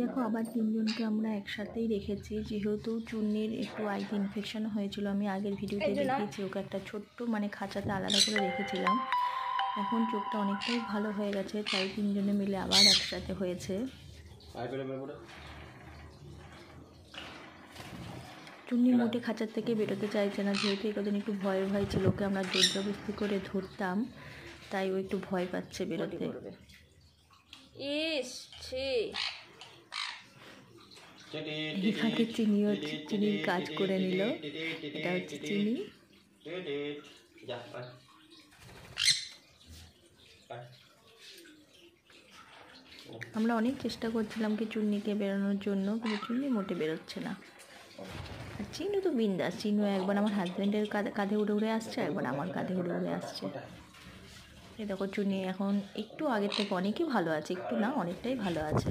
দেখো আবার তিনজনকে আমরা একসাথেই রেখেছি, যেহেতু চুন্নির একটু আইতে ইনফেকশন হয়েছিল। আমি আগের ভিডিওতে দেখিয়েছি, ওকে একটা ছোট্ট খাঁচাতে আলাদা করে রেখেছিলাম। এখন চোখটা অনেকটাই ভালো হয়ে গেছে, তাই তিনজনে মিলে আবার একসাথে হয়েছে। চুন্নি মোটে খাঁচার থেকে বেরোতে চাইছে না, যেহেতু একদিন একটু ভয় ভয় ছিল, ওকে আমরা জোরজবস্তি করে ধরতাম, তাই ও একটু ভয় পাচ্ছে বেরোতে। এই ফাঁকে চিনির কাজ করে নিল। এটা হচ্ছে চিনি। আমরা অনেক চেষ্টা করছিলাম কি চুন্নিকে বেরোনোর জন্য, কিন্তু চুন্নি মোটে বেরোচ্ছে না। আর চিনু তো বিন্দাস, চিনু একবার আমার হাজব্যান্ডের কাঁধে উড়ে উড়ে আসছে, একবার আমার কাঁধে উড়ে উড়ে আসছে। এই দেখো চুন্নি এখন একটু আগের থেকে অনেকই ভালো আছে, একটু না অনেকটাই ভালো আছে।